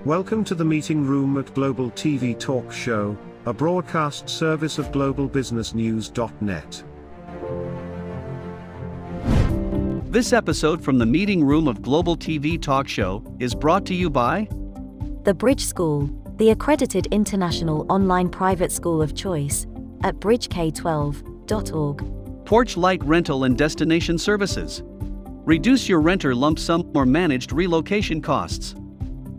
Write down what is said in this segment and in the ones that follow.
Welcome to the meeting room at Global TV Talk Show, a broadcast service of globalbusinessnews.net. This episode from the meeting room of Global TV Talk Show is brought to you by the BridgeSchool, the accredited international online private school of choice, at bridgek12.org. Porch Light Rental and Destination Services. Reduce your renter lump sum or managed relocation costs.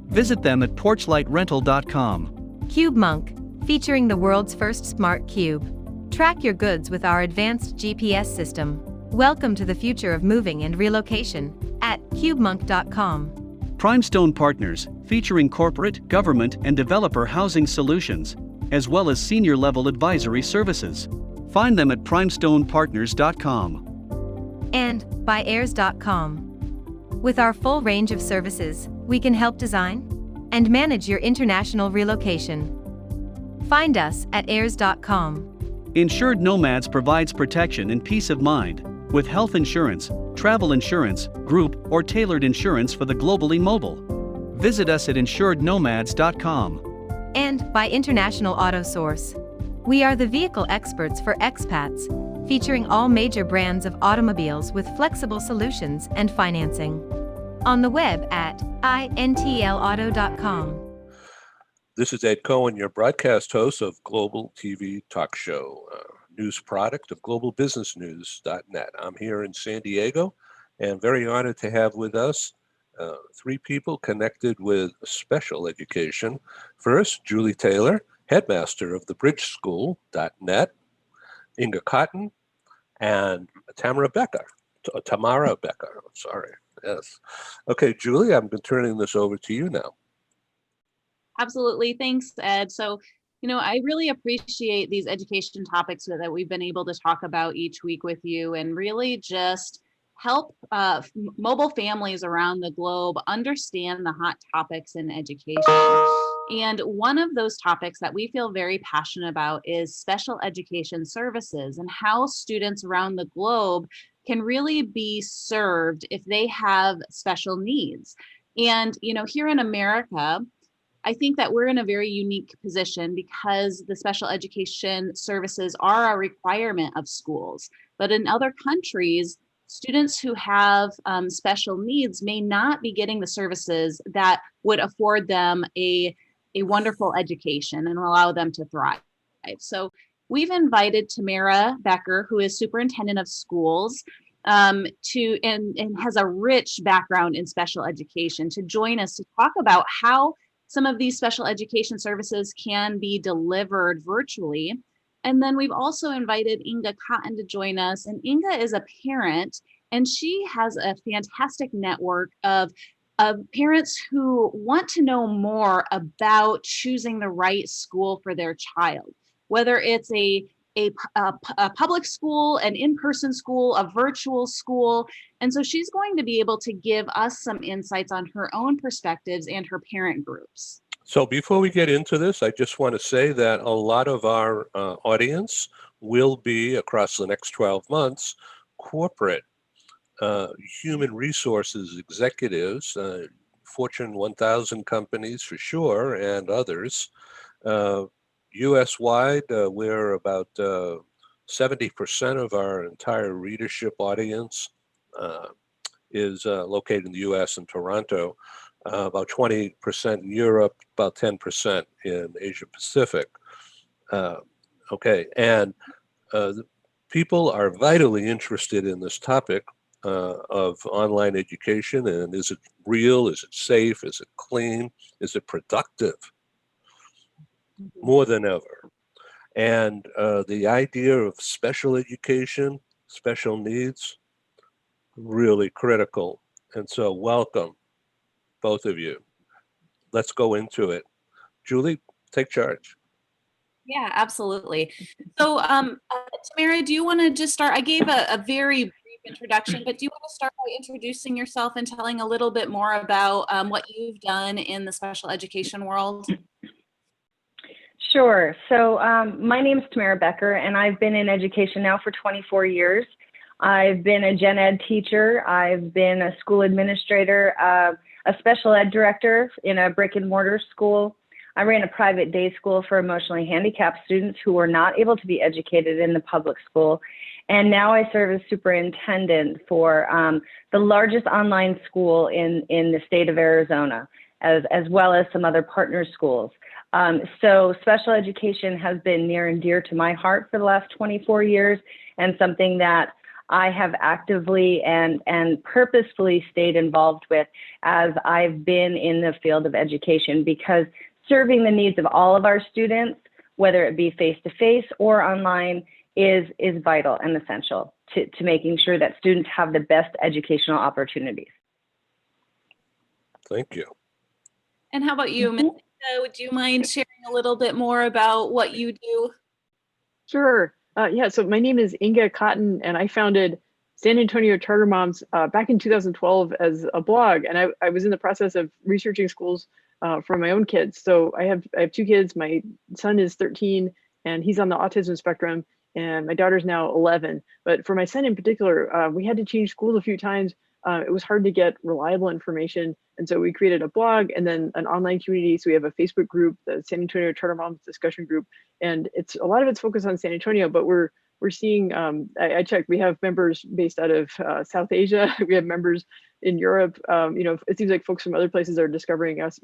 Visit them at porchlightrental.com. CubeMonk, featuring the world's first smart cube. Track your goods with our advanced GPS system. Welcome to the future of moving and relocation at cubemonk.com. Primestone Partners, featuring corporate, government, and developer housing solutions, as well as senior-level advisory services. Find them at primestonepartners.com. And by heirs.com. With our full range of services, we can help design and manage your international relocation. Find us at heirs.com. Insured Nomads provides protection and peace of mind with health insurance, travel insurance, group, or tailored insurance for the globally mobile. Visit us at insurednomads.com. And by International Auto Source. We are the vehicle experts for expats, featuring all major brands of automobiles with flexible solutions and financing. On the web at intlauto.com. This is Ed Cohen, your broadcast host of Global TV Talk Show, news product of globalbusinessnews.net. I'm here in San Diego and very honored to have with us three people connected with special education. First, Julie Taylor, headmaster of the BridgeSchool.net, Inga Cotton, and Tamara Becker. Yes. Okay, Julie, I'm turning this over to you now. Absolutely. Thanks, Ed. So, I really appreciate these education topics that we've been able to talk about each week with you and really just help mobile families around the globe understand the hot topics in education. And one of those topics that we feel very passionate about is special education services and how students around the globe can really be served if they have special needs. And, here in America, I think that we're in a very unique position because the special education services are a requirement of schools. But in other countries, students who have special needs may not be getting the services that would afford them a wonderful education and allow them to thrive. So we've invited Tamara Becker, who is superintendent of schools, and has a rich background in special education, to join us to talk about how some of these special education services can be delivered virtually. And then we've also invited Inga Cotton to join us. And Inga is a parent, and she has a fantastic network of parents who want to know more about choosing the right school for their child, whether it's a public school, an in-person school, a virtual school. And so she's going to be able to give us some insights on her own perspectives and her parent groups. So before we get into this, I just want to say that a lot of our audience will be, across the next 12 months, corporate human resources executives, Fortune 1000 companies for sure, and others. US-wide, we're about 70% of our entire readership audience is located in the US and Toronto, about 20% in Europe, about 10% in Asia Pacific. And people are vitally interested in this topic of online education, and is it real, is it safe, is it clean, is it productive? More than ever. And the idea of special education, special needs, really critical. And so welcome, both of you. Let's go into it. Julie, take charge. Yeah, absolutely. So Tamara, do you want to just start? I gave a very brief introduction, but do you want to start by introducing yourself and telling a little bit more about what you've done in the special education world? Sure. So my name is Tamara Becker, and I've been in education now for 24 years. I've been a gen ed teacher. I've been a school administrator. a special ed director in a brick and mortar school. I ran a private day school for emotionally handicapped students who were not able to be educated in the public school. And now I serve as superintendent for the largest online school in the state of Arizona, as well as some other partner schools. So special education has been near and dear to my heart for the last 24 years, and something that I have actively and purposefully stayed involved with as I've been in the field of education, because serving the needs of all of our students, whether it be face-to-face or online, is vital and essential to making sure that students have the best educational opportunities. Thank you. And how about you, Ms. Inga? Would you mind sharing a little bit more about what you do? Sure. Yeah, so my name is Inga Cotton, and I founded San Antonio Charter Moms back in 2012 as a blog. And I was in the process of researching schools for my own kids. So I have 2 kids. My son is 13, and he's on the autism spectrum, and my daughter's now 11. But for my son in particular, we had to change schools a few times. It was hard to get reliable information. And so we created a blog and then an online community. So we have a Facebook group, the San Antonio Charter Moms discussion group. And a lot of it's focused on San Antonio, but we're seeing, I checked, we have members based out of South Asia. We have members in Europe. It seems like folks from other places are discovering us.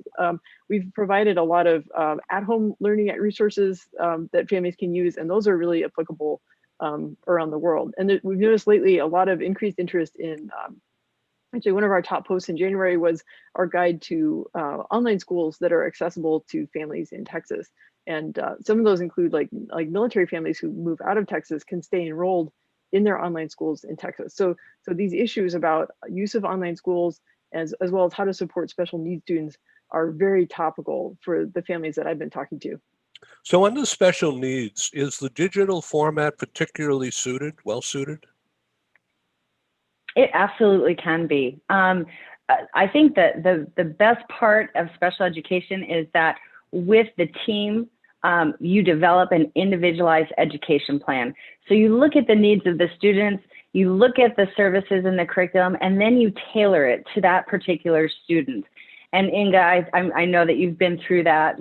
We've provided a lot of at-home learning resources that families can use, and those are really applicable around the world. And we've noticed lately a lot of increased interest in, actually one of our top posts in January was our guide to online schools that are accessible to families in Texas. And some of those include like military families who move out of Texas can stay enrolled in their online schools in Texas. So these issues about use of online schools as well as how to support special needs students are very topical for the families that I've been talking to. So under special needs, is the digital format particularly well suited? It absolutely can be. I think that the best part of special education is that with the team, you develop an individualized education plan. So you look at the needs of the students, you look at the services in the curriculum, and then you tailor it to that particular student. And Inga, I know that you've been through that,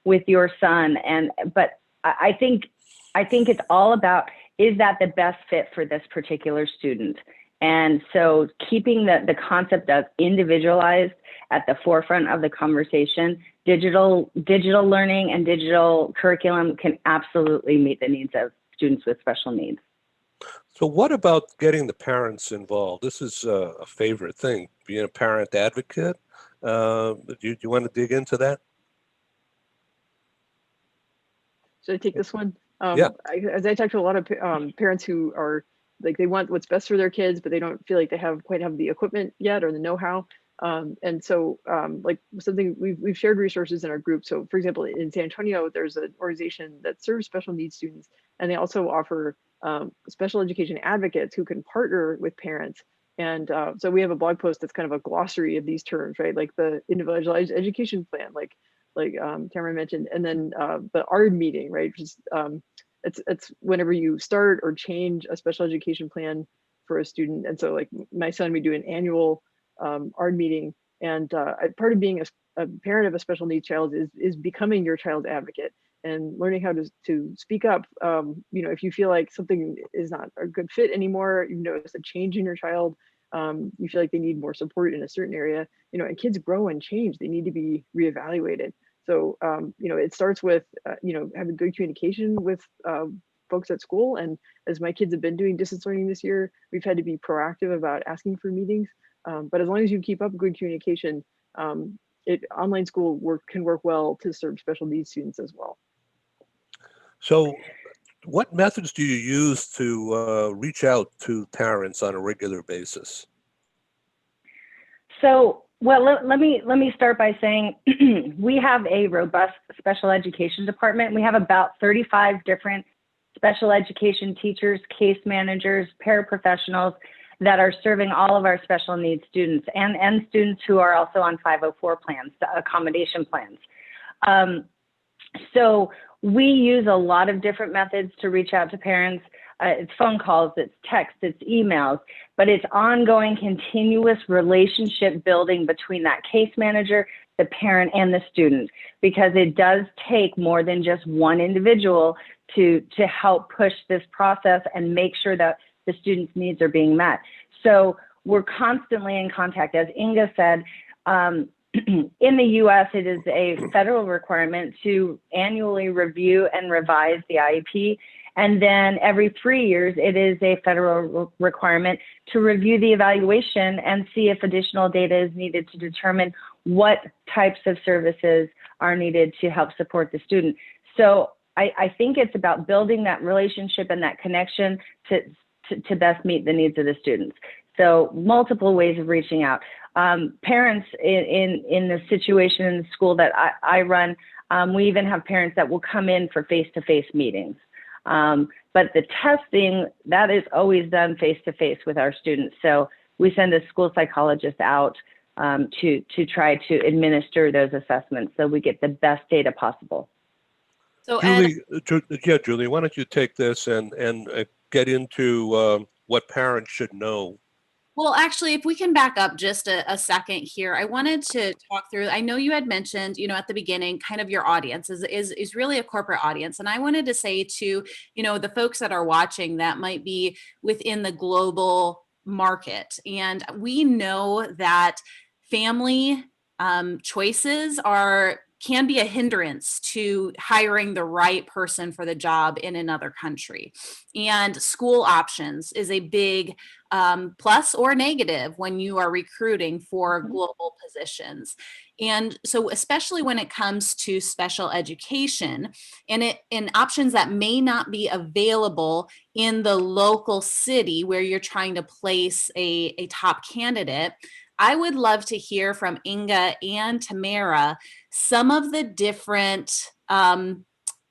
with your son. But I think it's all about, is that the best fit for this particular student? And so keeping the concept of individualized at the forefront of the conversation, digital learning and digital curriculum can absolutely meet the needs of students with special needs. So what about getting the parents involved? This is a favorite thing, being a parent advocate. Do you want to dig into that? Should I take this one? Yeah. As I talk to a lot of parents who are like, they want what's best for their kids, but they don't feel like they quite have the equipment yet or the know-how. And so like something we've shared resources in our group. So for example, in San Antonio, there's an organization that serves special needs students, and they also offer special education advocates who can partner with parents. And so we have a blog post that's kind of a glossary of these terms, right? Like the individualized education plan, like Tamara mentioned, and then the ARD meeting, right? Which is, it's whenever you start or change a special education plan for a student. And so like my son, we do an annual ARD meeting, and part of being a parent of a special needs child is becoming your child's advocate and learning how to speak up. If you feel like something is not a good fit anymore, you've noticed a change in your child, you feel like they need more support in a certain area, and kids grow and change, they need to be reevaluated. So, it starts with, having good communication with folks at school. And as my kids have been doing distance learning this year, we've had to be proactive about asking for meetings. But as long as you keep up good communication, online school can work well to serve special needs students as well. So what methods do you use to reach out to parents on a regular basis? So, well, let me start by saying we have a robust special education department. We have about 35 different special education teachers, case managers, paraprofessionals that are serving all of our special needs students and students who are also on 504 plans, accommodation plans. So we use a lot of different methods to reach out to parents. it's phone calls, it's texts, it's emails, but it's ongoing, continuous relationship building between that case manager, the parent, and the student, because it does take more than just one individual to help push this process and make sure that the student's needs are being met. So we're constantly in contact. As Inga said, in the US, it is a federal requirement to annually review and revise the IEP. And then every 3 years, it is a federal requirement to review the evaluation and see if additional data is needed to determine what types of services are needed to help support the student. So I think it's about building that relationship and that connection to best meet the needs of the students. So multiple ways of reaching out. Parents in the situation in the school that I run, we even have parents that will come in for face-to-face meetings. But the testing, that is always done face-to-face with our students. So we send a school psychologist out to try to administer those assessments so we get the best data possible. So Julie, why don't you take this and get into what parents should know? Well, actually, if we can back up just a second here, I wanted to talk through, I know you had mentioned, at the beginning, kind of your audience is really a corporate audience. And I wanted to say to, the folks that are watching that might be within the global market. And we know that family choices can be a hindrance to hiring the right person for the job in another country. And school options is a big plus or negative when you are recruiting for global positions. And so especially when it comes to special education and options that may not be available in the local city where you're trying to place a top candidate, I would love to hear from Inga and Tamara some of the different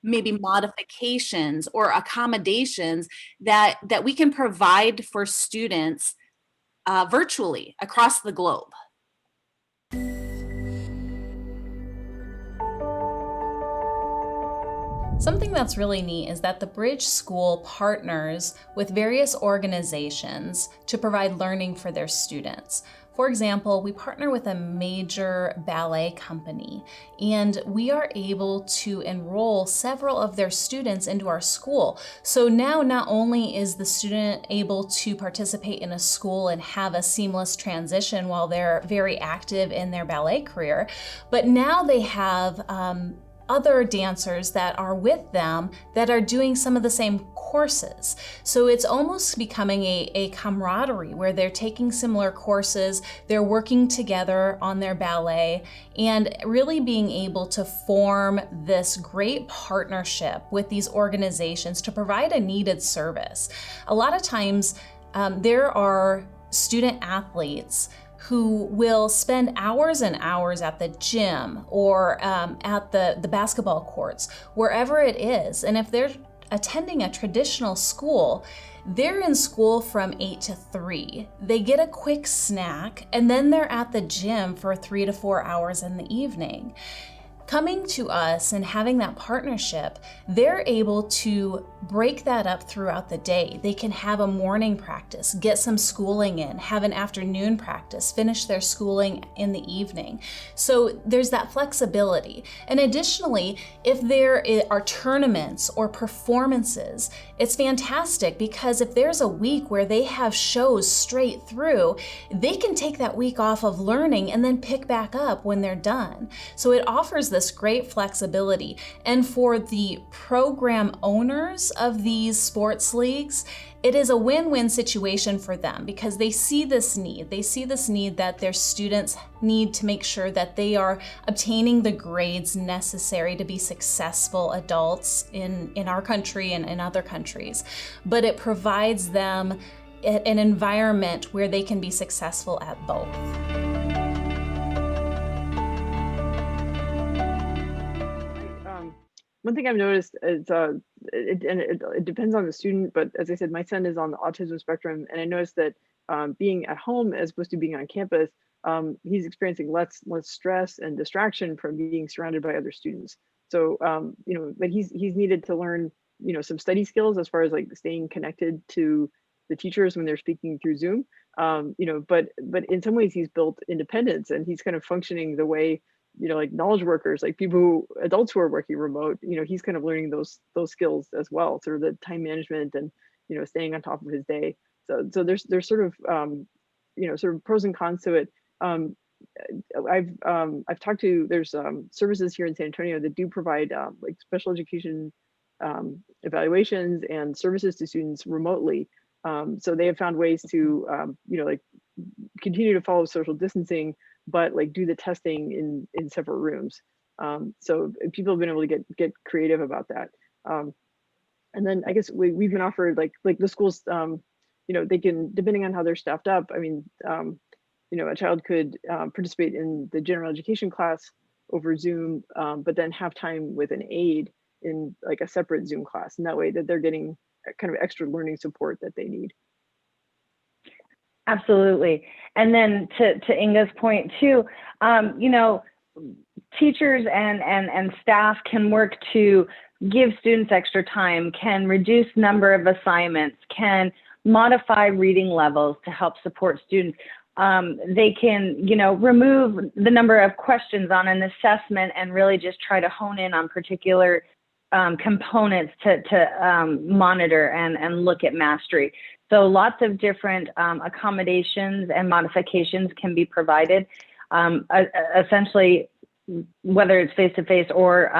maybe modifications or accommodations that we can provide for students virtually across the globe. Something that's really neat is that the BridgeSchool partners with various organizations to provide learning for their students. For example, we partner with a major ballet company, and we are able to enroll several of their students into our school. So now not only is the student able to participate in a school and have a seamless transition while they're very active in their ballet career, but now they have other dancers that are with them that are doing some of the same courses. So it's almost becoming a camaraderie where they're taking similar courses, they're working together on their ballet, and really being able to form this great partnership with these organizations to provide a needed service. A lot of times there are student athletes who will spend hours and hours at the gym or at the basketball courts, wherever it is. And if they're attending a traditional school, they're in school from 8 to 3. They get a quick snack, and then they're at the gym for 3 to 4 hours in the evening. Coming to us and having that partnership, they're able to break that up throughout the day. They can have a morning practice, get some schooling in, have an afternoon practice, finish their schooling in the evening. So there's that flexibility. And additionally, if there are tournaments or performances, it's fantastic because if there's a week where they have shows straight through, they can take that week off of learning and then pick back up when they're done. So it offers this great flexibility. And for the program owners of these sports leagues, it is a win-win situation for them because they see this need. They see this need that their students need to make sure that they are obtaining the grades necessary to be successful adults in our country and in other countries. But it provides them an environment where they can be successful at both. One thing I've noticed is, it depends on the student, but as I said, my son is on the autism spectrum, and I noticed that being at home as opposed to being on campus, he's experiencing less stress and distraction from being surrounded by other students. So, but he's needed to learn some study skills as far as like staying connected to the teachers when they're speaking through Zoom. But in some ways he's built independence, and he's kind of functioning the way, like knowledge workers, like adults who are working remote, he's kind of learning those skills as well, sort of the time management and, staying on top of his day. So there's sort of, sort of pros and cons to it. I've talked to, there's services here in San Antonio that do provide like special education evaluations and services to students remotely. So they have found ways to, like continue to follow social distancing, but like do the testing in separate rooms. So people have been able to get creative about that. And then I guess we've been offered like the schools, they can, depending on how they're staffed up. I mean, a child could participate in the general education class over Zoom, but then have time with an aide in like a separate Zoom class. And that way that they're getting kind of extra learning support that they need. Absolutely. And then to Inga's point too, teachers and staff can work to give students extra time, can reduce number of assignments, can modify reading levels to help support students. They can, remove the number of questions on an assessment and really just try to hone in on particular components to monitor and look at mastery. So lots of different accommodations and modifications can be provided, essentially, whether it's face-to-face or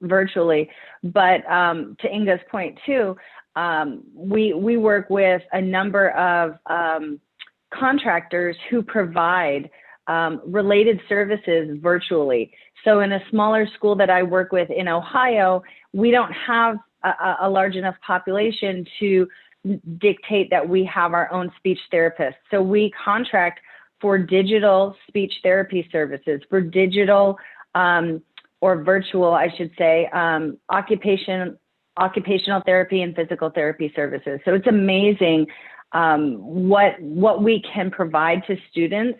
virtually. But to Inga's point too, we work with a number of contractors who provide related services virtually. So in a smaller school that I work with in Ohio, we don't have a large enough population to dictate that we have our own speech therapist. So we contract for digital speech therapy services, for digital or virtual, I should say, occupational therapy and physical therapy services. So it's amazing what we can provide to students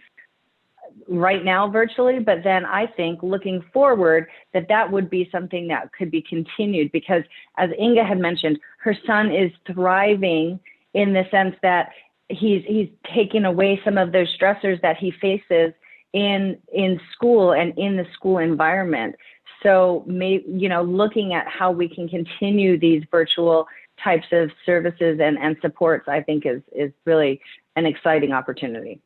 right now virtually, but then I think looking forward that would be something that could be continued, because as Inga had mentioned, her son is thriving in the sense that he's taken away some of those stressors that he faces in school and in the school environment. So looking at how we can continue these virtual types of services and supports, I think is really an exciting opportunity.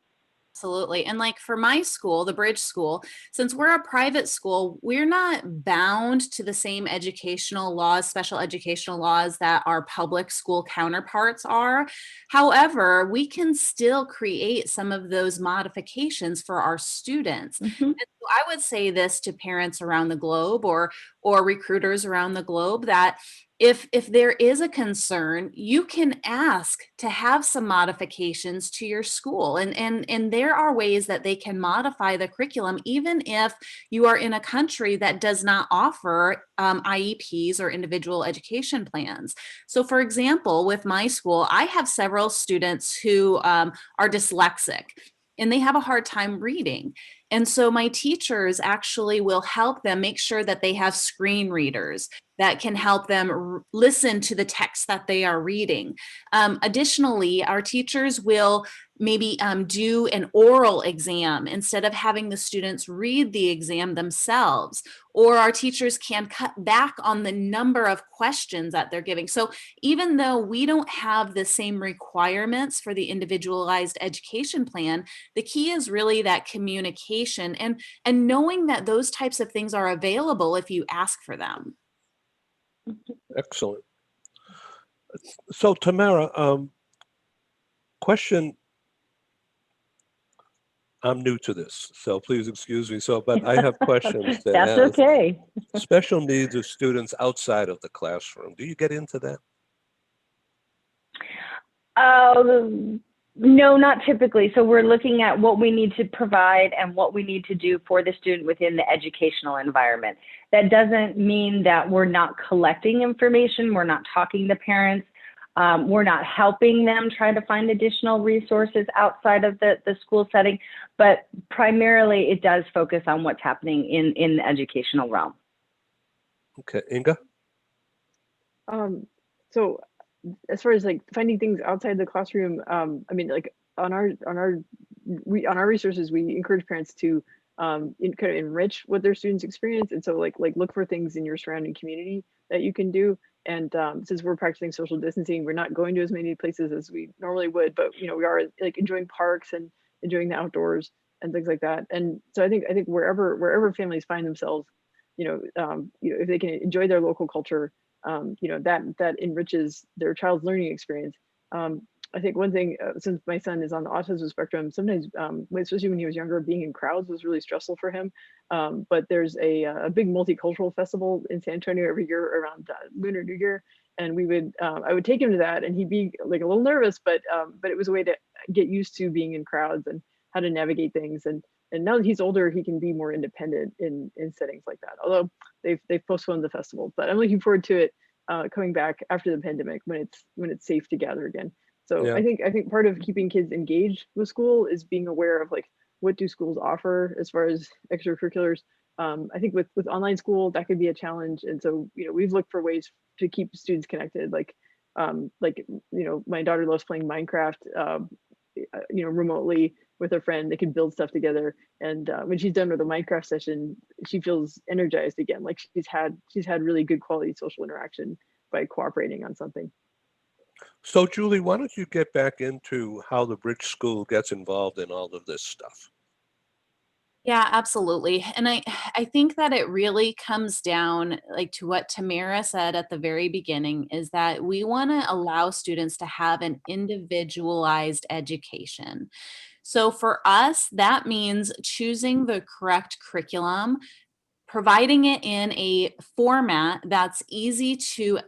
Absolutely. And like for my school, the Bridge School, since we're a private school, we're not bound to the same educational laws, special educational laws that our public school counterparts are. However, we can still create some of those modifications for our students. Mm-hmm. And so I would say this to parents around the globe or recruiters around the globe, that if there is a concern, you can ask to have some modifications to your school. And there are ways that they can modify the curriculum, even if you are in a country that does not offer IEPs or individual education plans. So for example, with my school, I have several students who are dyslexic, and they have a hard time reading. And so my teachers actually will help them make sure that they have screen readers that can help them listen to the text that they are reading. Additionally, our teachers will maybe do an oral exam instead of having the students read the exam themselves, or our teachers can cut back on the number of questions that they're giving. So even though we don't have the same requirements for the individualized education plan, the key is really that communication and knowing that those types of things are available if you ask for them. Excellent. So Tamara, question. I'm new to this, so please excuse me. But I have questions that That's okay. Special needs of students outside of the classroom. Do you get into that? No, not typically. So we're looking at what we need to provide and what we need to do for the student within the educational environment. That doesn't mean that we're not collecting information, we're not talking to parents, we're not helping them try to find additional resources outside of the school setting, but primarily it does focus on what's happening in the educational realm. Okay, Inga? So as far as like finding things outside the classroom, I mean, like on our resources, we encourage parents to kind of enrich what their students experience, and so like look for things in your surrounding community that you can do. And since we're practicing social distancing, we're not going to as many places as we normally would, but we are like enjoying parks and enjoying the outdoors and things like that. And so I think wherever families find themselves, if they can enjoy their local culture, that enriches their child's learning experience. I think one thing, since my son is on the autism spectrum, sometimes, especially when he was younger, being in crowds was really stressful for him. But there's a big multicultural festival in San Antonio every year around Lunar New Year, and I would take him to that, and he'd be like a little nervous, but it was a way to get used to being in crowds and how to navigate things. And now that he's older, he can be more independent in settings like that. Although they've postponed the festival, but I'm looking forward to it coming back after the pandemic when it's safe to gather again. So Yeah. I think part of keeping kids engaged with school is being aware of like what do schools offer as far as extracurriculars. I think with online school that could be a challenge, and so we've looked for ways to keep students connected. My daughter loves playing Minecraft, remotely with a friend. They can build stuff together, and when she's done with a Minecraft session, she feels energized again, like she's had really good quality social interaction by cooperating on something. So, Julie, why don't you get back into how the Bridge School gets involved in all of this stuff? Yeah, absolutely. And I think that it really comes down like to what Tamara said at the very beginning is that we want to allow students to have an individualized education. So for us, that means choosing the correct curriculum, providing it in a format that's easy to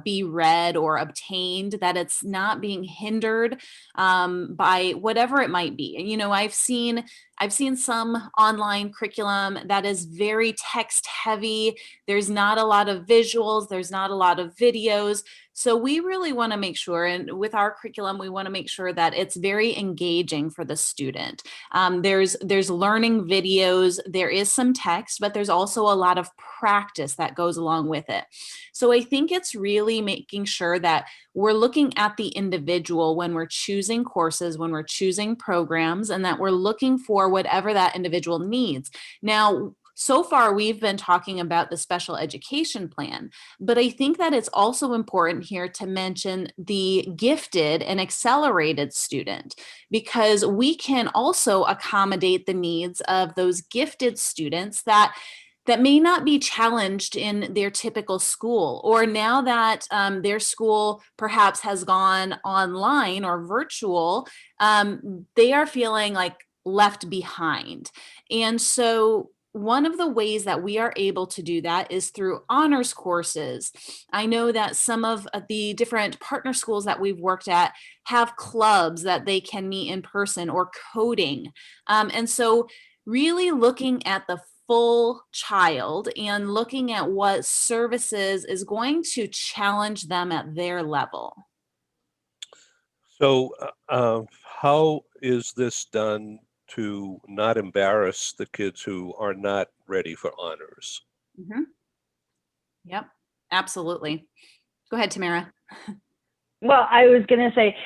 be read or obtained, that it's not being hindered by whatever it might be. And I've seen some online curriculum that is very text heavy. There's not a lot of visuals. There's not a lot of videos. So we really want to make sure, and with our curriculum, we want to make sure that it's very engaging for the student. There's learning videos, there is some text, but there's also a lot of practice that goes along with it. So I think it's really making sure that we're looking at the individual when we're choosing courses, when we're choosing programs, and that we're looking for whatever that individual needs. Now, so far, we've been talking about the special education plan, but I think that it's also important here to mention the gifted and accelerated student, because we can also accommodate the needs of those gifted students that may not be challenged in their typical school, or now that their school perhaps has gone online or virtual, they are feeling like left behind. And so one of the ways that we are able to do that is through honors courses. I know that some of the different partner schools that we've worked at have clubs that they can meet in person, or coding. And so really looking at the full child and looking at what services is going to challenge them at their level. So, how is this done to not embarrass the kids who are not ready for honors? Mm-hmm. Yep, absolutely. Go ahead, Tamara. Well, I was going to say,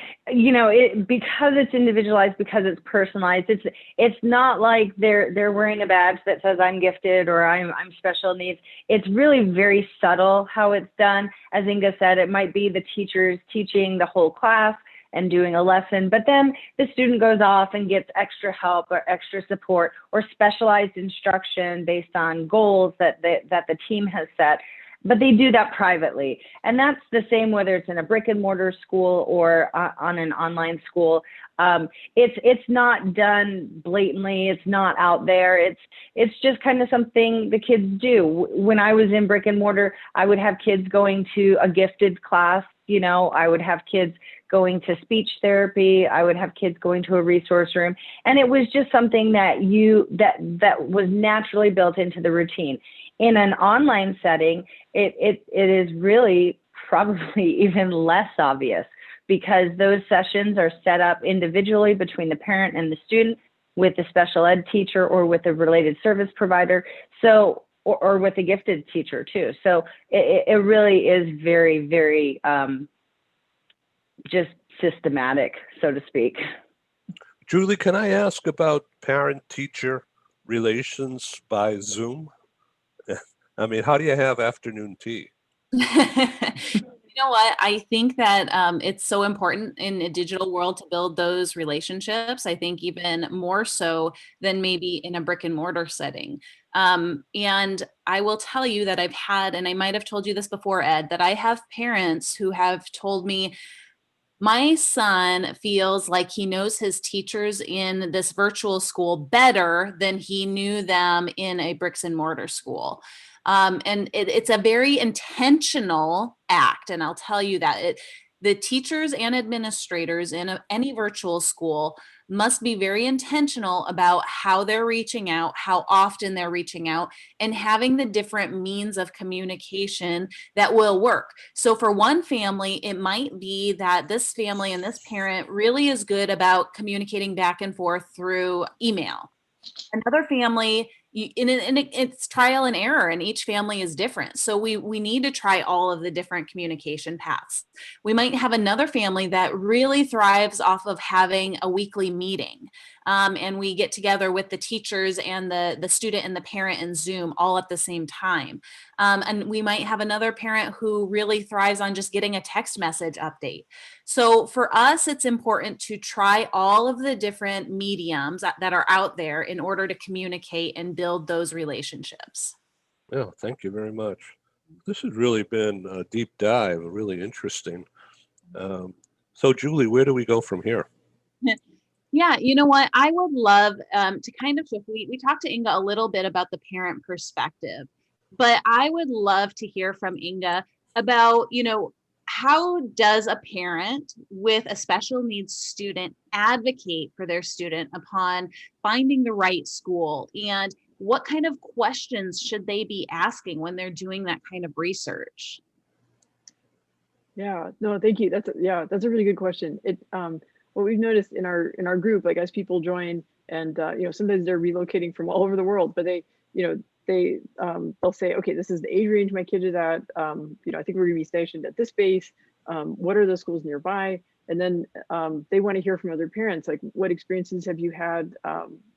because it's individualized, because it's personalized, it's not like they're wearing a badge that says I'm gifted or I'm special needs. It's really very subtle how it's done. As Inga said, it might be the teachers teaching the whole class and doing a lesson, but then the student goes off and gets extra help or extra support or specialized instruction based on goals that the team has set. But they do that privately. And that's the same whether it's in a brick and mortar school or on an online school. It's not done blatantly. It's not out there. It's just kind of something the kids do. When I was in brick and mortar, I would have kids going to a gifted class. I would have kids going to speech therapy. I would have kids going to a resource room. And it was just something that was naturally built into the routine. In an online setting, it is really probably even less obvious, because those sessions are set up individually between the parent and the student, with the special ed teacher or with a related service provider. So or with a gifted teacher too. So it really is very, very just systematic, so to speak. Julie, can I ask about parent-teacher relations by Zoom? I mean, how do you have afternoon tea? You know what? I think that it's so important in a digital world to build those relationships. I think even more so than maybe in a brick and mortar setting. And I will tell you that I've had, and I might have told you this before, Ed, that I have parents who have told me, my son feels like he knows his teachers in this virtual school better than he knew them in a bricks and mortar school. And it's a very intentional act. And I'll tell you that the teachers and administrators in any virtual school must be very intentional about how they're reaching out, how often they're reaching out, and having the different means of communication that will work. So for one family, it might be that this family and this parent really is good about communicating back and forth through email. Another family, it's trial and error, and each family is different. So we need to try all of the different communication paths. We might have another family that really thrives off of having a weekly meeting. And we get together with the teachers and the student and the parent in Zoom all at the same time. And we might have another parent who really thrives on just getting a text message update. So for us, it's important to try all of the different mediums that are out there in order to communicate and build those relationships. Yeah, thank you very much. This has really been a deep dive, really interesting. So Julie, where do we go from here? Yeah, you know what? I would love to kind of shift. We talked to Inga a little bit about the parent perspective, but I would love to hear from Inga about, how does a parent with a special needs student advocate for their student upon finding the right school? And what kind of questions should they be asking when they're doing that kind of research? Yeah, no, thank you. That's a really good question. What we've noticed in our group, like as people join, and sometimes they're relocating from all over the world, but they'll say, okay, this is the age range my kid is at. I think we're gonna be stationed at this base. What are the schools nearby? And then they want to hear from other parents, like what experiences have you had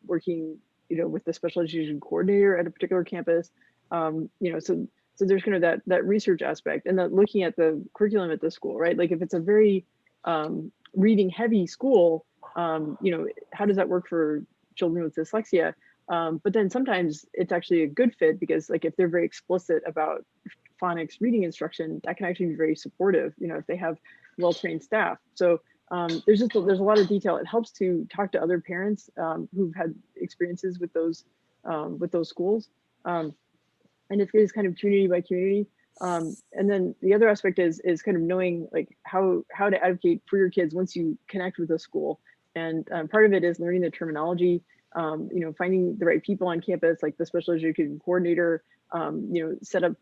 working, with the special education coordinator at a particular campus. So there's kind of that research aspect, and that looking at the curriculum at the school, right? Like if it's a very reading heavy school, how does that work for children with dyslexia? But then sometimes it's actually a good fit, because like if they're very explicit about phonics reading instruction, that can actually be very supportive, if they have well-trained staff. So there's a lot of detail. It helps to talk to other parents who've had experiences with those schools. And it is kind of community by community. And then the other aspect is kind of knowing like how to advocate for your kids once you connect with a school. And part of it is learning the terminology, finding the right people on campus, like the special education coordinator, set up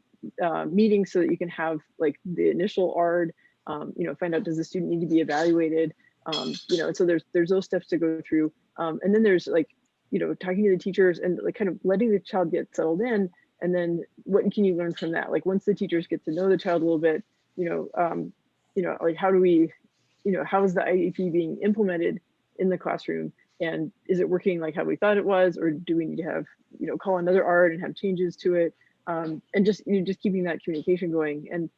meetings so that you can have like the initial ARD, find out, does the student need to be evaluated? So there's those steps to go through. And then there's like, talking to the teachers and like kind of letting the child get settled in. And then what can you learn from that? Like once the teachers get to know the child a little bit, like how do we, how is the IEP being implemented in the classroom? And is it working like how we thought it was? Or do we need to have, call another ARD and have changes to it? And just keeping that communication going. And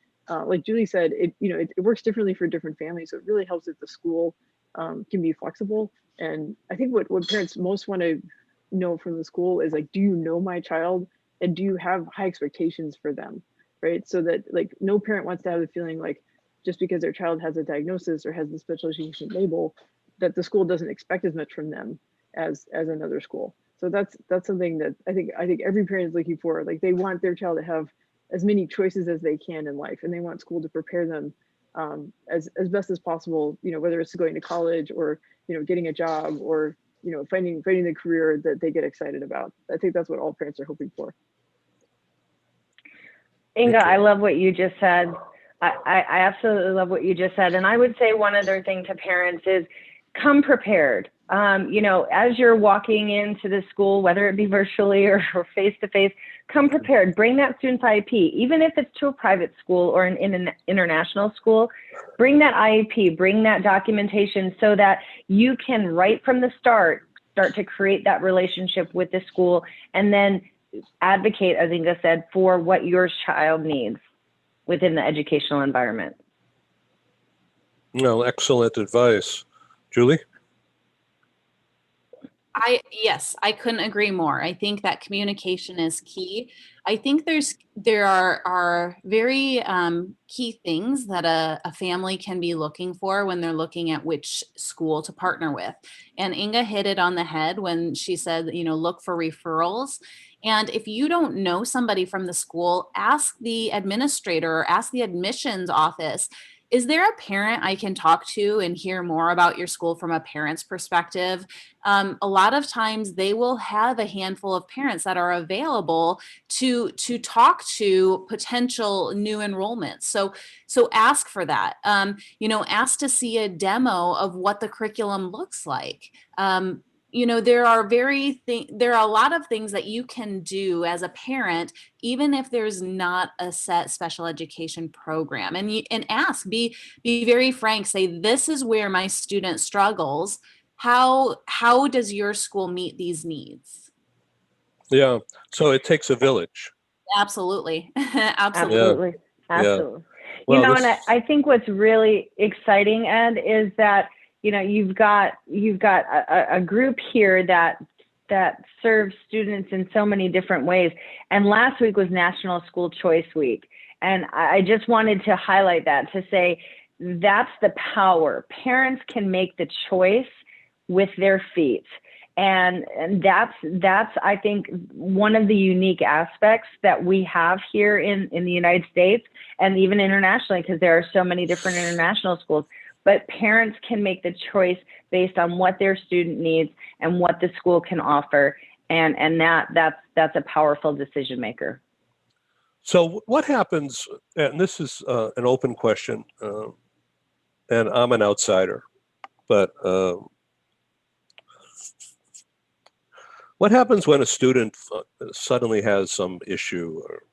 like Julie said, it works differently for different families. So it really helps that the school can be flexible. And I think what parents most want to know from the school is like, do you know my child? And do you have high expectations for them, right? So that like no parent wants to have the feeling like just because their child has a diagnosis or has the special education label, that the school doesn't expect as much from them as another school. So that's something that I think every parent is looking for. Like they want their child to have as many choices as they can in life, and they want school to prepare them as best as possible. Whether it's going to college or getting a job or finding the career that they get excited about. I think that's what all parents are hoping for. Inga, I love what you just said. I absolutely love what you just said. And I would say one other thing to parents is come prepared. as you're walking into the school, whether it be virtually or face to face, come prepared. Bring that student's IEP, even if it's to a private school or an international school. Bring that IEP, bring that documentation so that you can, right from the start to create that relationship with the school, and then advocate, as Inga said, for what your child needs within the educational environment. No, excellent advice. Julie? Yes, I couldn't agree more. I think that communication is key. I think there are very key things that a family can be looking for when they're looking at which school to partner with. And Inga hit it on the head when she said, look for referrals. And if you don't know somebody from the school, ask the administrator or ask the admissions office, is there a parent I can talk to and hear more about your school from a parent's perspective? A lot of times they will have a handful of parents that are available to talk to potential new enrollments. So ask for that. Ask to see a demo of what the curriculum looks like. There are a lot of things that you can do as a parent, even if there's not a set special education program. And ask, be very frank. Say, this is where my student struggles. How does your school meet these needs? Yeah. So it takes a village. Absolutely. Absolutely. Yeah. Absolutely. Well, and I think what's really exciting, Ed, is that, you've got a group here that serves students in so many different ways. And last week was National School Choice Week. And I just wanted to highlight that, to say that's the power. Parents can make the choice with their feet. And that's I think one of the unique aspects that we have here in the United States and even internationally, because there are so many different international schools. But parents can make the choice based on what their student needs and what the school can offer, and that's a powerful decision maker. So what happens, and this is an open question, and I'm an outsider, but what happens when a student suddenly has some issue or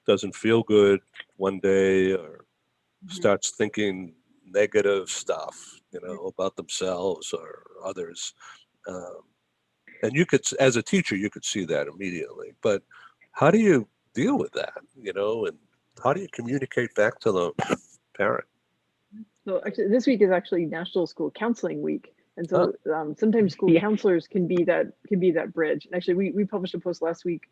doesn't feel good one day, or starts thinking negative stuff, about themselves or others? And you could, as a teacher, you could see that immediately. But how do you deal with that, and how do you communicate back to the parent? So actually, this week is actually National School Counseling Week. And so sometimes school counselors can be that bridge. And actually, we published a post last week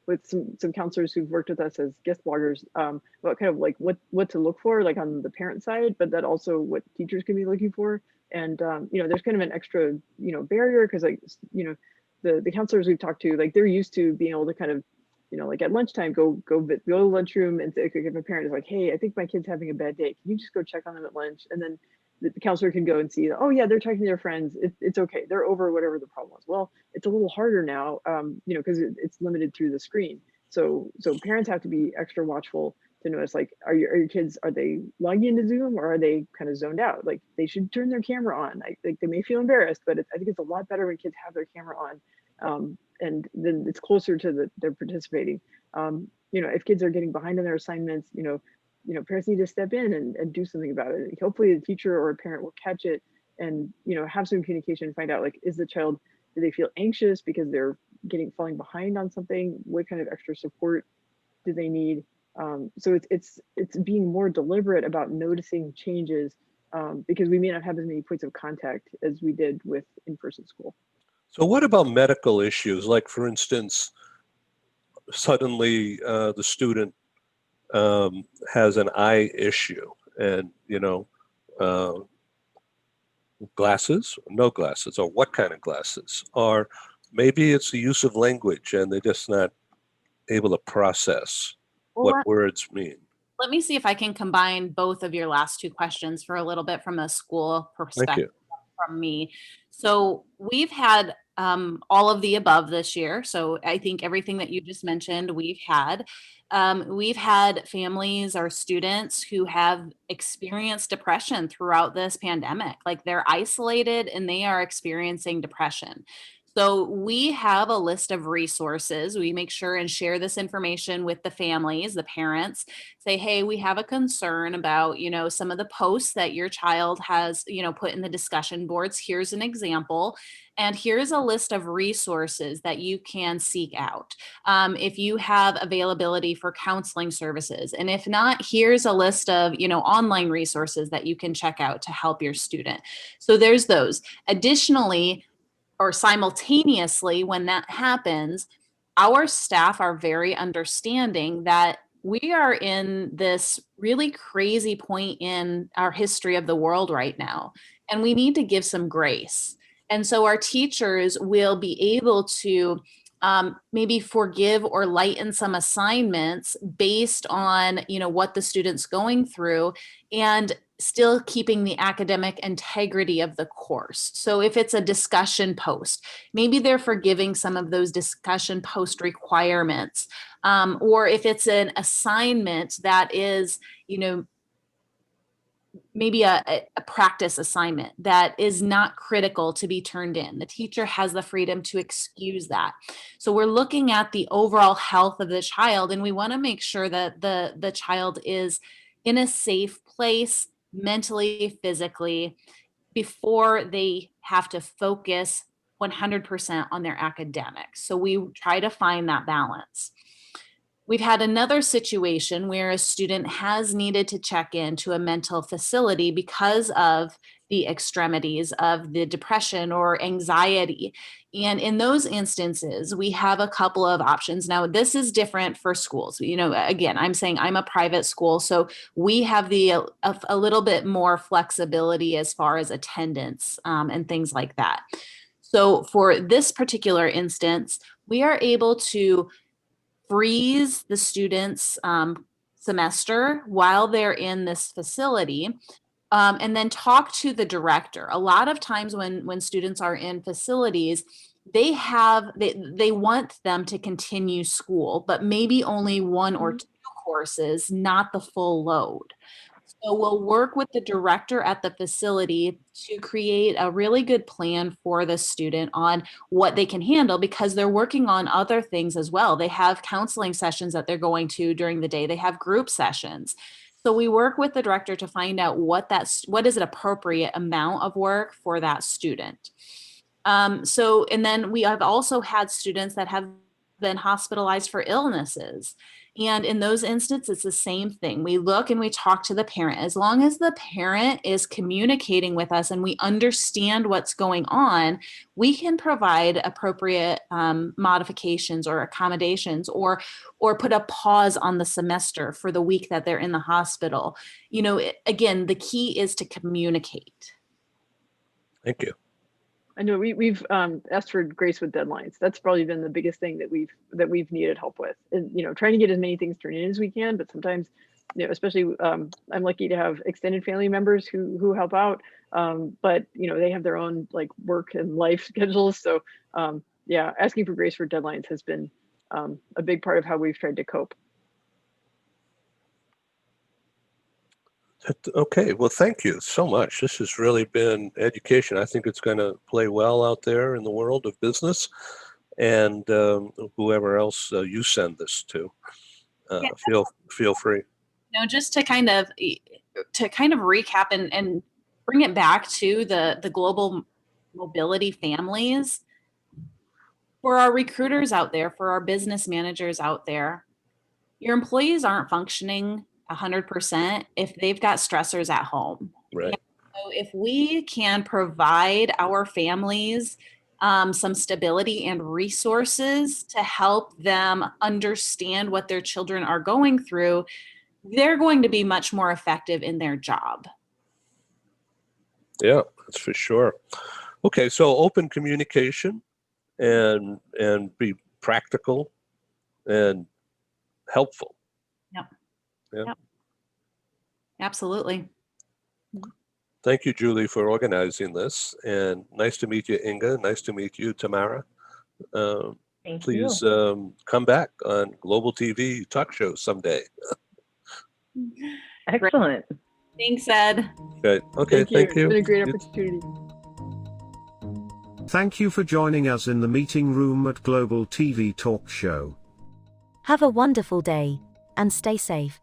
with some counselors who've worked with us as guest bloggers about kind of like what to look for, like on the parent side, but that also what teachers can be looking for. And there's kind of an extra barrier, because the counselors we've talked to, like, they're used to being able to kind of like at lunchtime go to the lunchroom and say, okay, if a parent is like, hey, I think my kid's having a bad day, can you just go check on them at lunch? And then the counselor can go and see, oh yeah, they're talking to their friends. It's okay. They're over whatever the problem was. Well, it's a little harder now, because it's limited through the screen. So parents have to be extra watchful to notice, like, are your kids, are they logging into Zoom, or are they kind of zoned out? Like, they should turn their camera on. Like, they may feel embarrassed, but I think it's a lot better when kids have their camera on, and then it's closer to they're participating. If kids are getting behind on their assignments, parents need to step in and do something about it. Hopefully the teacher or a parent will catch it and, have some communication and find out, like, is the child, do they feel anxious because they're falling behind on something? What kind of extra support do they need? So it's being more deliberate about noticing changes, because we may not have as many points of contact as we did with in-person school. So what about medical issues? Like, for instance, suddenly the student has an eye issue, and glasses, no glasses, or what kind of glasses, or maybe it's the use of language and they're just not able to process what words mean. Let me see if I can combine both of your last two questions for a little bit from a school perspective from me. So we've had all of the above this year. So I think everything that you just mentioned, we've had. We've had families or students who have experienced depression throughout this pandemic. Like they're isolated and they are experiencing depression. So we have a list of resources. We make sure and share this information with the families, the parents, say, hey, we have a concern about, some of the posts that your child has, put in the discussion boards. Here's an example. And here's a list of resources that you can seek out. If you have availability for counseling services. And if not, here's a list of, online resources that you can check out to help your student. So there's those. Additionally, or simultaneously, when that happens, our staff are very understanding that we are in this really crazy point in our history of the world right now, and we need to give some grace. And so our teachers will be able to maybe forgive or lighten some assignments based on, what the student's going through, and still keeping the academic integrity of the course. So if it's a discussion post, maybe they're forgiving some of those discussion post requirements. Or if it's an assignment that is, maybe a practice assignment that is not critical to be turned in. The teacher has the freedom to excuse that. So we're looking at the overall health of the child, and we want to make sure that the child is in a safe place mentally, physically, before they have to focus 100% on their academics. So we try to find that balance. We've had another situation where a student has needed to check into a mental facility because of the extremities of the depression or anxiety. And in those instances, we have a couple of options. Now, this is different for schools. Again, I'm saying I'm a private school, so we have a little bit more flexibility as far as attendance and things like that. So for this particular instance, we are able to freeze the students' semester while they're in this facility, and then talk to the director. A lot of times when students are in facilities, they want them to continue school, but maybe only one or two courses, not the full load. So we'll work with the director at the facility to create a really good plan for the student on what they can handle, because they're working on other things as well. They have counseling sessions that they're going to during the day. They have group sessions. So we work with the director to find out what is an appropriate amount of work for that student. And then we have also had students that have been hospitalized for illnesses. And in those instances, it's the same thing. We look and we talk to the parent. As long as the parent is communicating with us and we understand what's going on, we can provide appropriate modifications or accommodations, or put a pause on the semester for the week that they're in the hospital. Again, the key is to communicate. Thank you. I know we've asked for grace with deadlines. That's probably been the biggest thing that we've needed help with. And, trying to get as many things turned in as we can, but sometimes, especially I'm lucky to have extended family members who help out. But they have their own like work and life schedules. So asking for grace for deadlines has been a big part of how we've tried to cope. Okay, well, thank you so much. This has really been education. I think it's going to play well out there in the world of business, and whoever else you send this to, feel free. Just to kind of recap and bring it back to the global mobility families. For our recruiters out there, for our business managers out there, your employees aren't functioning 100% if they've got stressors at home. Right. So if we can provide our families some stability and resources to help them understand what their children are going through, they're going to be much more effective in their job. Yeah, that's for sure. Okay, so open communication and be practical and helpful. Yep. Yeah. Yep. Absolutely. Thank you, Julie, for organizing this. And nice to meet you, Inga. Nice to meet you, Tamara. Thank Please you. come back on Global TV Talk Show someday. Excellent. Thanks, Ed. Okay, thank you. It's been a great opportunity. Thank you for joining us in the meeting room at Global TV Talk Show. Have a wonderful day, and stay safe.